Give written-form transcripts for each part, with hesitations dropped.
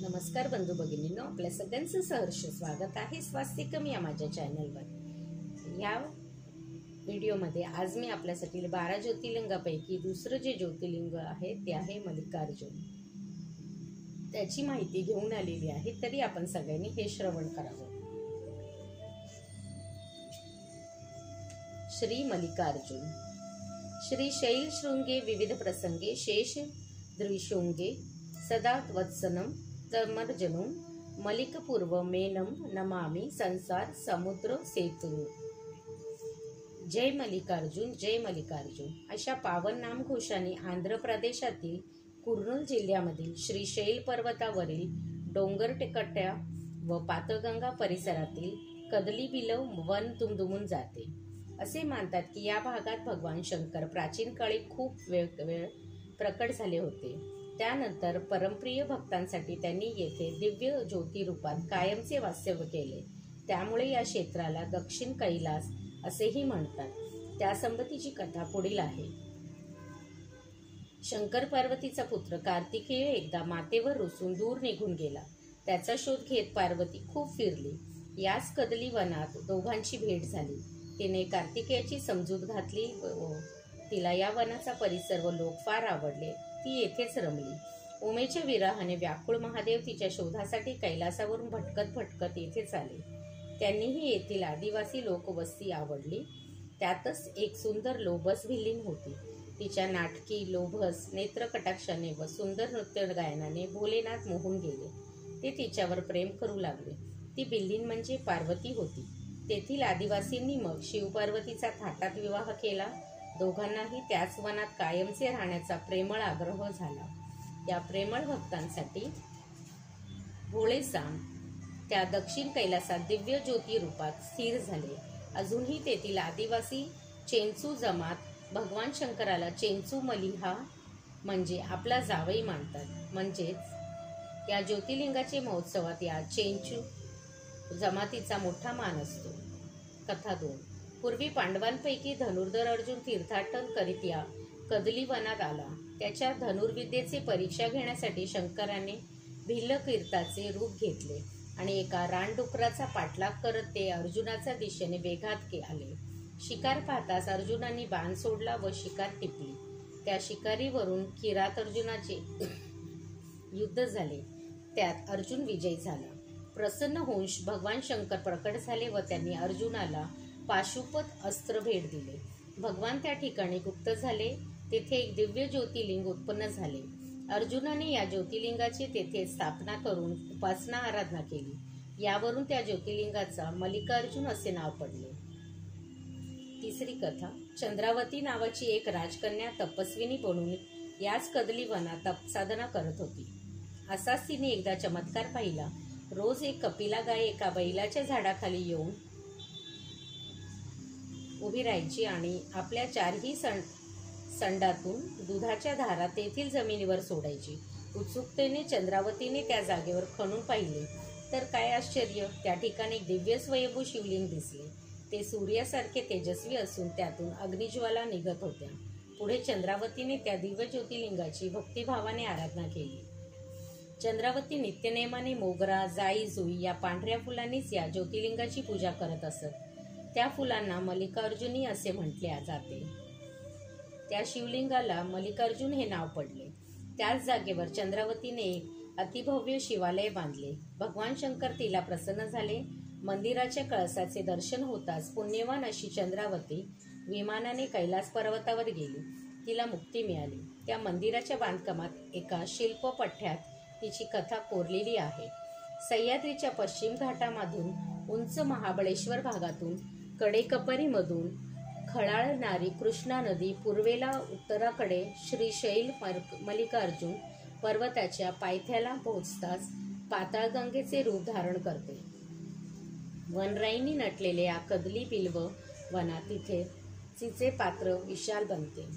नमस्कार बंधू भगिनींनो, आपल्या सगळ्यांचं सहर्ष स्वागत आहे स्वास्तिकम या माझ्या चॅनलवर। या व्हिडिओमध्ये आज मी आपल्यासाठी 12 ज्योतिर्लिंगापैकी दुसरं जे ज्योतिर्लिंग आहे ते आहे मल्लिकार्जुन। त्याची माहिती घेऊन आलेली आहे, तरी आपण सगळ्यांनी हे श्रवण करावं। श्री मल्लिकार्जुन श्री शैल शृंगे विविध प्रसंगे शेष द्विशृंगे सदा वत्सनम तमर्जनुम मलिकपूर्व मेनम नमामि संसार समुद्र सेतु। जय मल्लिकार्जुन जय मल्लिकार्जुन अशा पावन नामघोषाने आंध्र प्रदेशातील कुर्नूल जिल्ह्यामधील श्री शैल पर्वतावरील डोंगर टेकड्या व पातळगंगा परिसरातील कदली बिलव वन दुमदुमून जाते। असे मानतात की या भागात भगवान शंकर प्राचीन काळी खूप वेळ प्रकट झाले होते। त्यानंतर परमप्रिय भक्तांसाठी त्यांनी येथे दिव्य ज्योती रूपात कायमचे वास्तव्य केले। त्यामुळे या क्षेत्राला दक्षिण कैलास असेही म्हणतात। त्यासंबंधीची कथा पुढील आहे। शंकर पार्वतीचा पुत्र कार्तिकेय एकदा मातेवर रुसून दूर निघून गेला। त्याचा शोध घेत पार्वती खूप फिरली। याच कदली वनात दोघांची भेट झाली। तिने कार्तिकेयाची समजूत घातली व तिला या वनाचा परिसर व लोक फार आवडले। ती येथेच रमली। उमेच्या विरहाने व्याकुळ महादेव तिच्या शोधासाठी कैलासावरून भटकत येथेच आले। त्यांनीही येथील आदिवासी लोकवस्ती आवडली। त्यातच एक सुंदर लोभस भिल्लीन होती। तिच्या नाटकी लोभस नेत्रकटाक्षाने व सुंदर नृत्य गायनाने भोलेनाथ मोहून गेले। ते तिच्यावर प्रेम करू लागले। ती भिल्लीन म्हणजे पार्वती होती। तेथील आदिवासींनी मग शिवपार्वतीचा थाटात विवाह केला। दोघांनाही त्याच वनात कायमचे राहण्याचा प्रेमळ आग्रह झाला। या प्रेमळ भक्तांसाठी भोळे साम त्या दक्षिण कैलासात दिव्य ज्योती रूपात स्थिर झाले। अजूनही तेथील आदिवासी चेंचू जमात भगवान शंकराला चेंचू मलिहा म्हणजे आपला जावई मानतात। म्हणजेच या ज्योतिर्लिंगाचे महोत्सवात या चेंचू जमातीचा मोठा मान असतो। कथा 2 पूर्वी पांडवांपैकी धनुर्धर अर्जुन तीर्थाटन करीत या कदली वनात आला। त्याच्या धनुर्विद्येची परीक्षा घेण्यासाठी शंकराने भिल्लकीर्ताचे रूप घेतले आणि एका रानडुकराचा पाठलाग करत ते अर्जुनाच्या दिशेने वेगात आले। शिकार पाहताच अर्जुनाने बाण सोडला व शिकार टिपली। त्या शिकारीवरून किरात अर्जुनाचे युद्ध झाले। त्यात अर्जुन विजयी झाला। प्रसन्न होऊन भगवान शंकर प्रकट झाले व त्यांनी अर्जुनाला पाशुपत अस्त्र भेट दिले। भगवान त्या ठिकाणी गुप्त झाले। तेथे एक दिव्य ज्योतिर्लिंग उत्पन्न झाले। अर्जुनाने या ज्योतिर्लिंगाची तेथे स्थापना करून उपासना आराधना केली। यावरून त्या ज्योतिर्लिंगाचा मल्लिकार्जुन असे नाव पडले। तिसरी कथा चंद्रावती नावाची एक राजकन्या तपस्विनी बनून याच कदली वनात तपसाधना करत होती। असाच तिने एकदा चमत्कार पाहिला। रोज एक कपिला गाय एका बैलाच्या झाडाखाली येऊन उभी राहायची आणि आपल्या चारही संडातून दुधाच्या धारा तेथील जमिनीवर सोडायची। उत्सुकतेने चंद्रावतीने त्या जागेवर खणून पाहिले तर काय आश्चर्य, त्या ठिकाणी एक दिव्य स्वयंभू शिवलिंग दिसले। ते सूर्यासारखे तेजस्वी असून त्यातून अग्निज्वाला निघत होत्या। पुढे चंद्रावतीने त्या दिव्य ज्योतिर्लिंगाची भक्तिभावाने आराधना केली। चंद्रावती नित्यनेमाने मोगरा जाई जुई या पांढऱ्या फुलांनीच या ज्योतिर्लिंगाची पूजा करत असत। त्या फुलांना मल्लिकार्जुनी असे म्हटले जाते। त्या शिवलिंगाला मल्लिकार्जुन हे नाव पडले। त्याच जागेवर चंद्रावतीने एक अतिभव्य शिवालय बांधले। भगवान शंकर तिला प्रसन्न झाले। मंदिराच्या कळसाचे दर्शन होताच पुण्यवान अशी चंद्रावती विमानाने कैलास पर्वतावर गेली। तिला मुक्ती मिळाली। त्या मंदिराच्या बांधकामात एका शिल्पपठ्यात तिची कथा कोरलेली आहे। सह्याद्रीच्या पश्चिम घाटामधून उंच महाबळेश्वर भागातून कडेकपारीमधून खळाळणारी कृष्णा नदी पूर्वेला उत्तराकडे श्री शैल मल्लिकार्जुन पर्वताच्या पायथ्याला पोहोचताच पाताळगंगेचे रूप धारण करते। वनराईंनी नटलेले या कदली बिल्व वनात तिथे तिचे पात्र विशाल बनते।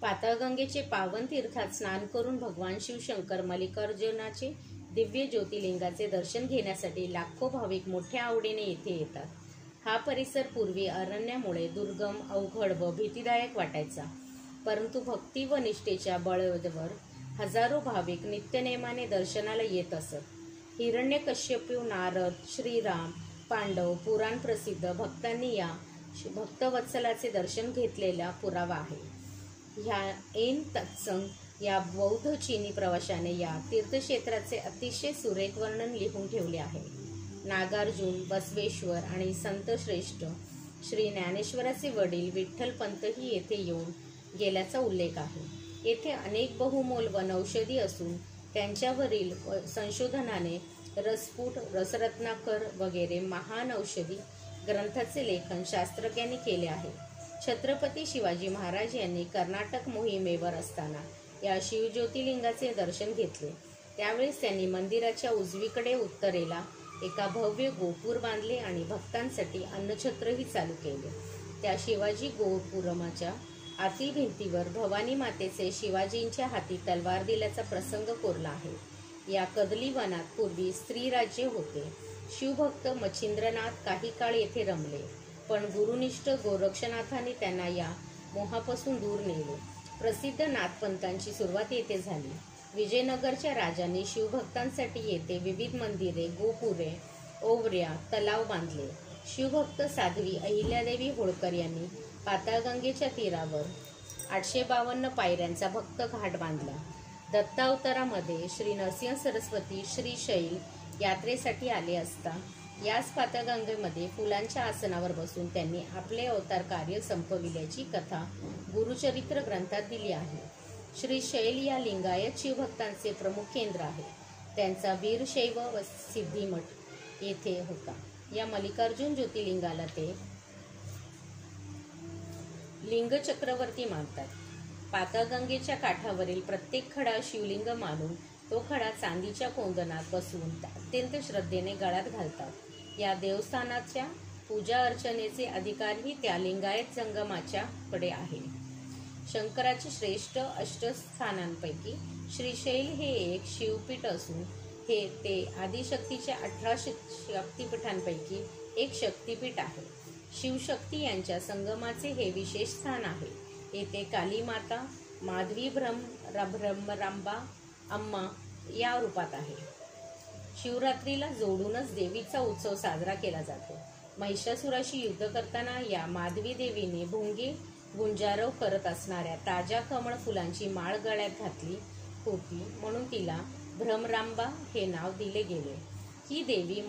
पाताळगंगेचे पावन तीर्थात स्नान करून भगवान शिवशंकर मल्लिकार्जुनाचे दिव्य ज्योतिर्लिंगाचे दर्शन घेण्यासाठी लाखो भाविक मोठ्या आवडीने येथे येतात। हा परिसर पूर्वी अरण्यामुळे दुर्गम, अवघड व भीतीदायक वाटायचा, परंतु भक्ती व निष्ठेच्या बळावर हजारो भाविक नित्यनेमाने दर्शनाला येत असत। हिरण्यकश्यपू, नारद, श्रीराम, पांडव, पुराण प्रसिद्ध भक्तांनी या भक्तवत्सलाचे दर्शन घेतलेला पुरावा आहे। ह्या ऐन तत्संग या बौद्ध चीनी प्रवाशाने या तीर्थक्षेत्राचे अतिशय सुरेख वर्णन लिहून ठेवले आहे। नागार्जुन, बसवेश्वर आणि संत श्रेष्ठ श्री ज्ञानेश्वराचे वडील विठ्ठलपंतही येथे येऊन गेल्याचा उल्लेख आहे। येथे अनेक बहुमोल वनौषधी असून त्यांच्यावरील संशोधनाने रसपूट, रसरत्नाकर वगैरे महान औषधी ग्रंथाचे लेखन शास्त्रज्ञांनी केले आहे। छत्रपती शिवाजी महाराज यांनी कर्नाटक मोहिमेवर असताना या शिवज्योतिर्लिंगाचे दर्शन घेतले। त्यावेळेस त्यांनी मंदिराच्या उजवीकडे उत्तरेला एका भव्य गोपूर बांधले आणि भक्तांसाठी अन्नछत्रही चालू केले। त्या शिवाजी गोपुरमाच्या आतील भिंतीवर भवानी मातेचे शिवाजींच्या हाती तलवार दिल्याचा प्रसंग कोरला आहे। या कदली वनात पूर्वी स्त्री राज्य होते। शिवभक्त मच्छिंद्रनाथ काही काळ येथे रमले, पण गुरुनिष्ठ गोरक्षनाथांनी त्यांना या मोहापासून दूर नेले। प्रसिद्ध नाथपंथांची सुरुवात येथे झाली। विजयनगरच्या राजांनी शिवभक्तांसाठी येथे विविध मंदिरे, गोपुरे, ओवऱ्या, तलाव बांधले। शिवभक्त साध्वी अहिल्यादेवी होळकर यांनी पाताळगंगेच्या तीरावर 852 पायऱ्यांचा भक्त घाट बांधला। दत्तावतारामध्ये श्री नरसिंह सरस्वती श्रीशैल यात्रेसाठी आले असता याच पाताळगंगेमध्ये फुलांच्या आसनावर बसून त्यांनी आपले अवतार कार्य संपविल्याची कथा गुरुचरित्र ग्रंथात दिली आहे। श्रीशैल या लिंगायत शिवभक्तांचे प्रमुख केंद्र आहे। त्यांचा वीरशैव व सिद्धिमठ येथे होता। या मल्लिकार्जुन ज्योतिर्लिंगाला ते लिंग चक्रवर्ती मानतात। पाताळगंगेच्या काठावरील प्रत्येक खडा शिवलिंग मानून तो खडा चांदीच्या कोंदणात बसवून अत्यंत श्रद्धेने गळ्यात घालतात। या देवस्थानाच्या पूजा अर्चनेचे अधिकारही त्या लिंगायत जंगमाच्या कडे आहे। शंकराचे श्रेष्ठ अष्टस्थानांपैकी श्रीशैल हे एक शिवपीठ असून ते आदिशक्तीच्या 18 शक्तिपीठांपैकी एक शक्तिपीठ आहे। शिवशक्ती यांच्या संगमाचे हे विशेष स्थान आहे। येथे कालीमाता, माधवी भ्रमरांबा अम्मा या रूपात आहे। शिवरात्रीला जोडूनच देवीचा उत्सव साजरा केला जातो। महिषासुराशी युद्ध करताना या माधवी देवीने भुंगे गुंजारव करत असणाऱ्या ताज्या कमळ फुलांची माळ गळ्यात घातली होती, म्हणून तिला भ्रमरांबा हे नाव दिले गेले। ही देवी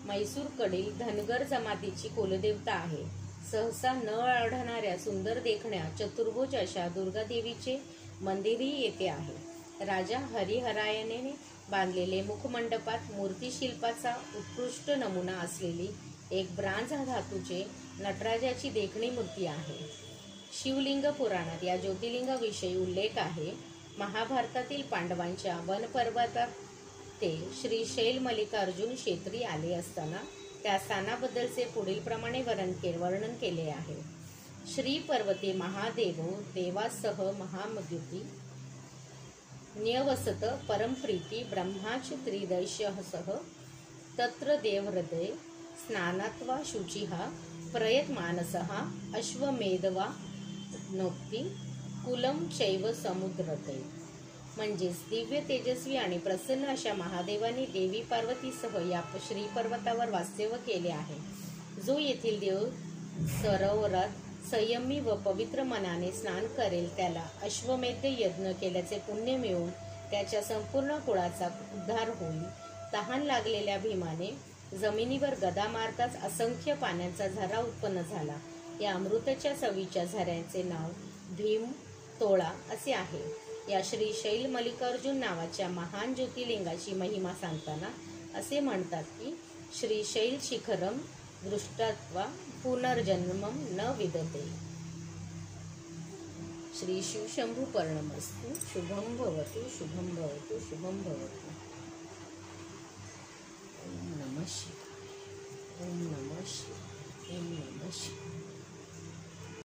म्हैसूरकडील धनगर जमातीची कुलदेवता आहे। सहसा न आढळणाऱ्या सुंदर देखण्या चतुर्भुज अशा दुर्गादेवीचे मंदिरही येथे आहे। राजा हरिहरायने बांधलेले मुखमंडपात मूर्तिशिल्पाचा उत्कृष्ट नमुना असलेली एक ब्रांझ धातूचे नटराजाची देखणी मूर्ती आहे। शिवलिंग पुराणात या ज्योतिर्लिंगाविषयी उल्लेख आहे। महाभारतातील पांडवांच्या वनपर्वतात ते श्रीशैल मल्लिकार्जुन क्षेत्री आले असताना त्या स्थानाबद्दलचे पुढील प्रमाणे वर्णन केले आहे। श्री पर्वते महादेवो देवासह महामद्युती न्यवसत परमप्रीती ब्रह्माच त्रिदैश्यसह तत्र देवहृदय स्नानात्वा शुचिहा प्रयतमानसः अश्वमेधवा नोक्ती कुलम चैव समुद्रते। म्हणजेच दिव्य तेजस्वी आणि प्रसन्न अशा महादेवाने देवी पार्वतीसह या श्री पर्वतावर वास्तव्य केले आहे। जो येथील देव सरोवरात संयमी व पवित्र मनाने स्नान करेल त्याला अश्वमेध यज्ञ केल्याचे पुण्य मिळून त्याच्या संपूर्ण कुळाचा उद्धार होईल। तहान लागलेल्या भीमाने जमिनीवर गदा मारताच असंख्य पाण्याचा झरा उत्पन्न झाला। या अमृताच्या चवीच्या झऱ्याचे नाव भीम तोळा असे आहे। या श्रीशैल मल्लिकार्जुन नावाच्या महान ज्योतिर्लिंगाची महिमा सांगताना असे म्हणतात की श्रीशैल शिखरम दृष्ट्वा पुनर्जन्मम न विदते। श्री शिवशंभू पर्णमस्तु। शुभम भवतु शुभम भवतु शुभम भवतु। ओम नमः शिवाय। ओम नमः शिवाय। ओम नमः शिवाय।